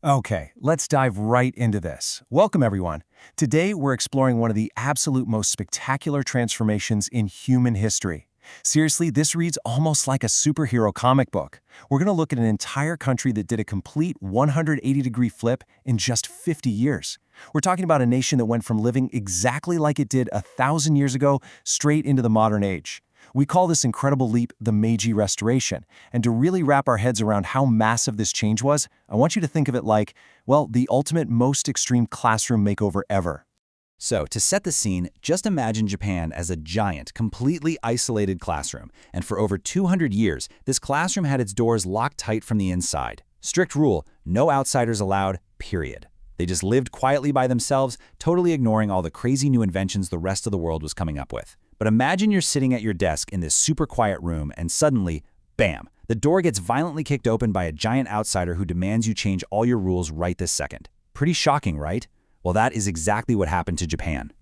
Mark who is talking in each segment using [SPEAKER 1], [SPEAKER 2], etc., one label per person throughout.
[SPEAKER 1] Okay, let's dive right into this. Welcome, everyone. Today, we're exploring one of the absolute most spectacular transformations in human history. Seriously, this reads almost like a superhero comic book. We're going to look at an entire country that did a complete 180-degree flip in just 50 years. We're talking about a nation that went from living exactly like it did 1,000 years ago straight into the modern age. We call this incredible leap the Meiji Restoration, and to really wrap our heads around how massive this change was, I want you to think of it like, well, the ultimate, most extreme classroom makeover ever.
[SPEAKER 2] So, to set the scene, just imagine Japan as a giant, completely isolated classroom. And for over 200 years, this classroom had its doors locked tight from the inside. Strict rule, no outsiders allowed, period. They just lived quietly by themselves, totally ignoring all the crazy new inventions the rest of the world was coming up with. But imagine you're sitting at your desk in this super quiet room and suddenly, bam, the door gets violently kicked open by a giant outsider who demands you change all your rules right this second. Pretty shocking, right? Well, that is exactly what happened to Japan.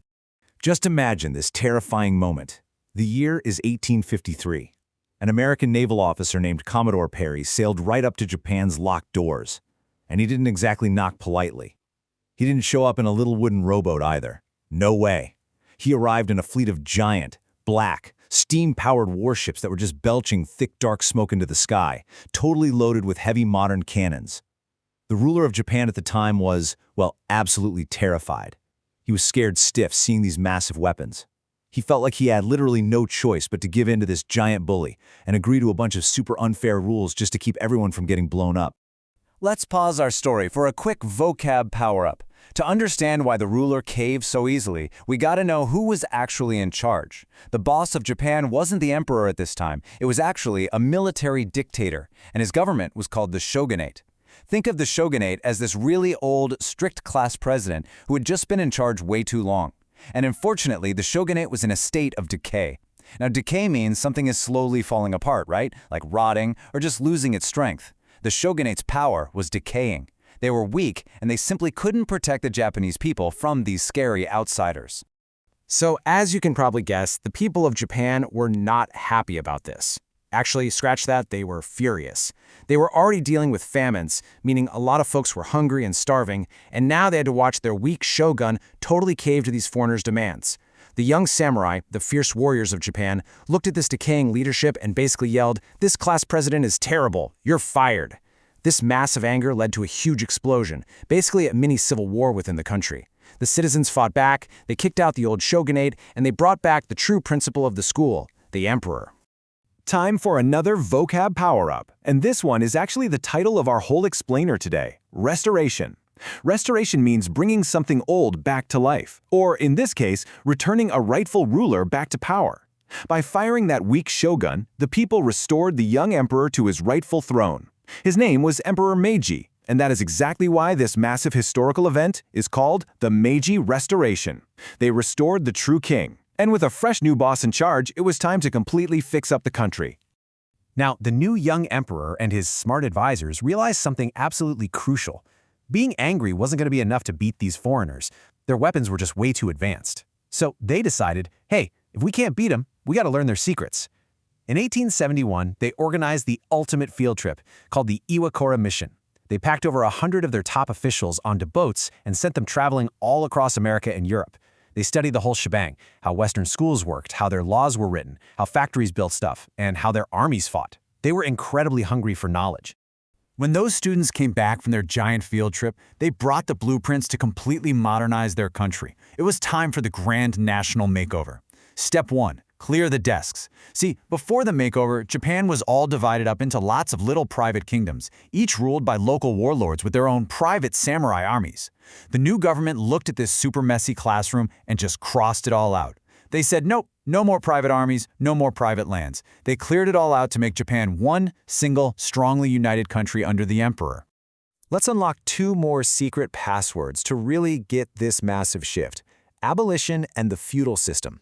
[SPEAKER 3] Just imagine this terrifying moment. The year is 1853. An American naval officer named Commodore Perry sailed right up to Japan's locked doors. And he didn't exactly knock politely. He didn't show up in a little wooden rowboat either. No way. He arrived in a fleet of giant, black, steam-powered warships that were just belching thick, dark smoke into the sky, totally loaded with heavy modern cannons. The ruler of Japan at the time was, well, absolutely terrified. He was scared stiff seeing these massive weapons. He felt like he had literally no choice but to give in to this giant bully and agree to a bunch of super unfair rules just to keep everyone from getting blown up.
[SPEAKER 2] Let's pause our story for a quick vocab power-up. To understand why the ruler caved so easily, we gotta know who was actually in charge. The boss of Japan wasn't the emperor at this time. It was actually a military dictator, and his government was called the shogunate. Think of the shogunate as this really old, strict-class president who had just been in charge way too long. And unfortunately, the shogunate was in a state of decay. Now, decay means something is slowly falling apart, right? Like rotting or just losing its strength. The shogunate's power was decaying. They were weak, and they simply couldn't protect the Japanese people from these scary outsiders.
[SPEAKER 1] So, as you can probably guess, the people of Japan were not happy about this. Actually, scratch that, they were furious. They were already dealing with famines, meaning a lot of folks were hungry and starving, and now they had to watch their weak shogun totally cave to these foreigners' demands. The young samurai, the fierce warriors of Japan, looked at this decaying leadership and basically yelled, "This class president is terrible. You're fired." This massive anger led to a huge explosion, basically a mini civil war within the country. The citizens fought back, they kicked out the old shogunate, and they brought back the true principal of the school, the emperor.
[SPEAKER 3] Time for another vocab power-up, and this one is actually the title of our whole explainer today, Restoration. Restoration means bringing something old back to life, or in this case, returning a rightful ruler back to power. By firing that weak shogun, the people restored the young emperor to his rightful throne. His name was Emperor Meiji, and that is exactly why this massive historical event is called the Meiji Restoration. They restored the true king, and with a fresh new boss in charge, it was time to completely fix up the country.
[SPEAKER 1] Now, the new young emperor and his smart advisors realized something absolutely crucial. Being angry wasn't going to be enough to beat these foreigners. Their weapons were just way too advanced. So they decided, hey, if we can't beat them, we got to learn their secrets. In 1871, they organized the ultimate field trip, called the Iwakura Mission. They packed over 100 of their top officials onto boats and sent them traveling all across America and Europe. They studied the whole shebang, how Western schools worked, how their laws were written, how factories built stuff, and how their armies fought. They were incredibly hungry for knowledge. When those students came back from their giant field trip, they brought the blueprints to completely modernize their country. It was time for the grand national makeover. Step 1. Clear the desks. See, before the makeover, Japan was all divided up into lots of little private kingdoms, each ruled by local warlords with their own private samurai armies. The new government looked at this super messy classroom and just crossed it all out. They said, nope, no more private armies, no more private lands. They cleared it all out to make Japan one single, strongly united country under the emperor. Let's unlock 2 more secret passwords to really get this massive shift: abolition and the feudal system.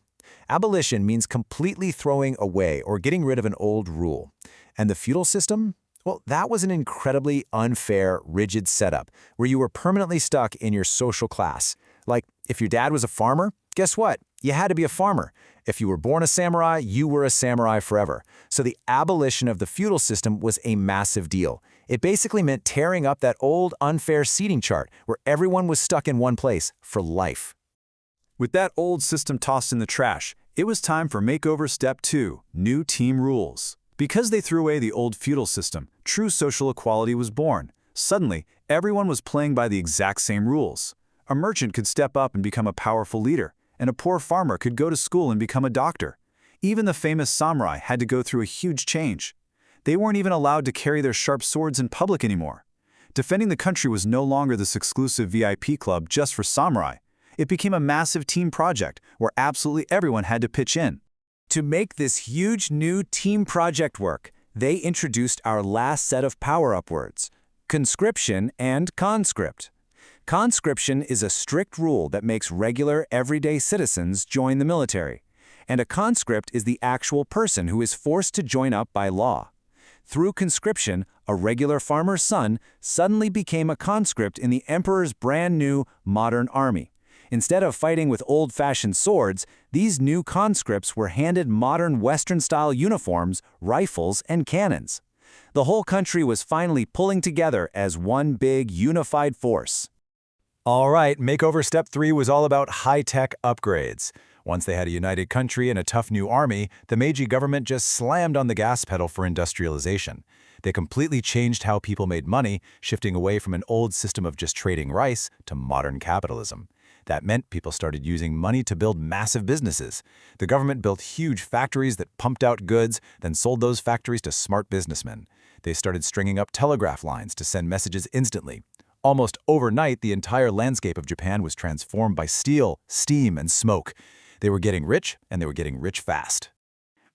[SPEAKER 1] Abolition means completely throwing away or getting rid of an old rule. And the feudal system? Well, that was an incredibly unfair, rigid setup where you were permanently stuck in your social class. Like, if your dad was a farmer, guess what? You had to be a farmer. If you were born a samurai, you were a samurai forever. So the abolition of the feudal system was a massive deal.
[SPEAKER 3] It basically meant tearing up that old, unfair seating chart where everyone was stuck in one place for life.
[SPEAKER 4] With that old system tossed in the trash, it was time for makeover step 2, new team rules. Because they threw away the old feudal system, true social equality was born. Suddenly, everyone was playing by the exact same rules. A merchant could step up and become a powerful leader, and a poor farmer could go to school and become a doctor. Even the famous samurai had to go through a huge change. They weren't even allowed to carry their sharp swords in public anymore. Defending the country was no longer this exclusive VIP club just for samurai. It became a massive team project where absolutely everyone had to pitch in.
[SPEAKER 2] To make this huge new team project work, they introduced our last set of power-up words: conscription and conscript. Conscription is a strict rule that makes regular, everyday citizens join the military, and a conscript is the actual person who is forced to join up by law. Through conscription, a regular farmer's son suddenly became a conscript in the emperor's brand new modern army. Instead of fighting with old-fashioned swords, these new conscripts were handed modern Western-style uniforms, rifles, and cannons. The whole country was finally pulling together as one big, unified force.
[SPEAKER 3] All right, makeover step 3 was all about high-tech upgrades. Once they had a united country and a tough new army, the Meiji government just slammed on the gas pedal for industrialization. They completely changed how people made money, shifting away from an old system of just trading rice to modern capitalism. That meant people started using money to build massive businesses. The government built huge factories that pumped out goods, then sold those factories to smart businessmen. They started stringing up telegraph lines to send messages instantly. Almost overnight, the entire landscape of Japan was transformed by steel, steam, and smoke. They were getting rich, and they were getting rich fast.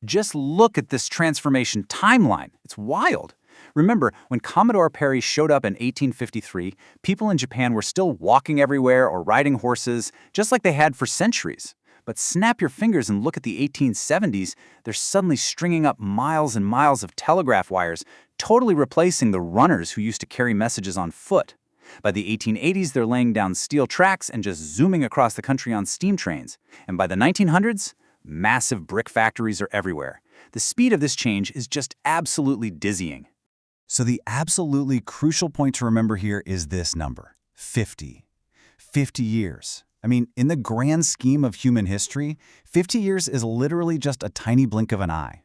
[SPEAKER 5] Just look at this transformation timeline. It's wild. Remember, when Commodore Perry showed up in 1853, people in Japan were still walking everywhere or riding horses, just like they had for centuries. But snap your fingers and look at the 1870s, they're suddenly stringing up miles and miles of telegraph wires, totally replacing the runners who used to carry messages on foot. By the 1880s, they're laying down steel tracks and just zooming across the country on steam trains. And by the 1900s, massive brick factories are everywhere. The speed of this change is just absolutely dizzying.
[SPEAKER 1] So the absolutely crucial point to remember here is this number, 50. 50 years. I mean, in the grand scheme of human history, 50 years is literally just a tiny blink of an eye.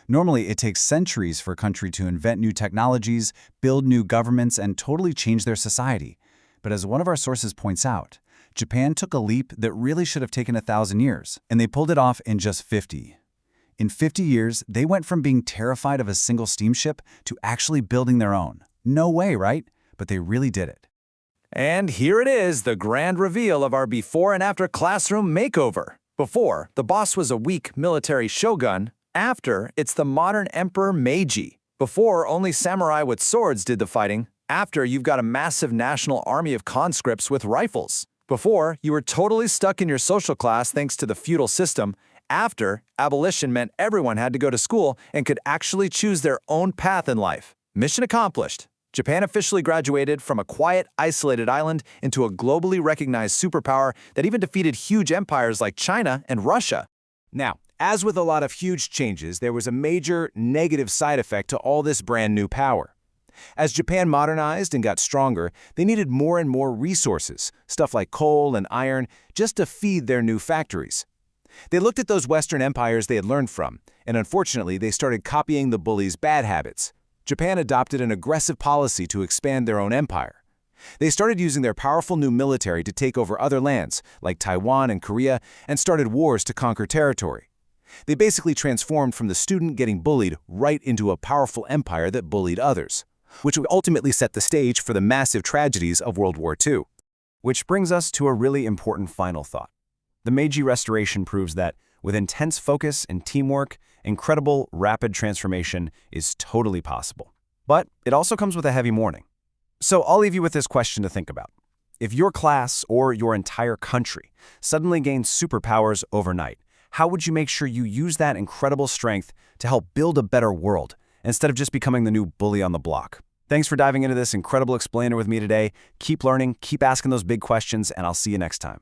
[SPEAKER 1] Normally, it takes centuries for a country to invent new technologies, build new governments, and totally change their society. But as one of our sources points out, Japan took a leap that really should have taken 1,000 years, and they pulled it off in just 50. In 50 years, they went from being terrified of a single steamship to actually building their own. No way, right? But they really did it.
[SPEAKER 2] And here it is, the grand reveal of our before and after classroom makeover. Before, the boss was a weak military shogun. After, it's the modern Emperor Meiji. Before, only samurai with swords did the fighting. After, you've got a massive national army of conscripts with rifles. Before, you were totally stuck in your social class thanks to the feudal system. After, abolition meant everyone had to go to school and could actually choose their own path in life. Mission accomplished. Japan officially graduated from a quiet, isolated island into a globally recognized superpower that even defeated huge empires like China and Russia. Now, as with a lot of huge changes, there was a major negative side effect to all this brand new power. As Japan modernized and got stronger, they needed more and more resources, stuff like coal and iron, just to feed their new factories. They looked at those Western empires they had learned from, and unfortunately, they started copying the bullies' bad habits. Japan adopted an aggressive policy to expand their own empire. They started using their powerful new military to take over other lands, like Taiwan and Korea, and started wars to conquer territory. They basically transformed from the student getting bullied right into a powerful empire that bullied others, which would ultimately set the stage for the massive tragedies of World War II. Which brings us to a really important final thought. The Meiji Restoration proves that, with intense focus and teamwork, incredible, rapid transformation is totally possible. But it also comes with a heavy warning. So I'll leave you with this question to think about. If your class or your entire country suddenly gains superpowers overnight, how would you make sure you use that incredible strength to help build a better world, instead of just becoming the new bully on the block? Thanks for diving into this incredible explainer with me today. Keep learning, keep asking those big questions, and I'll see you next time.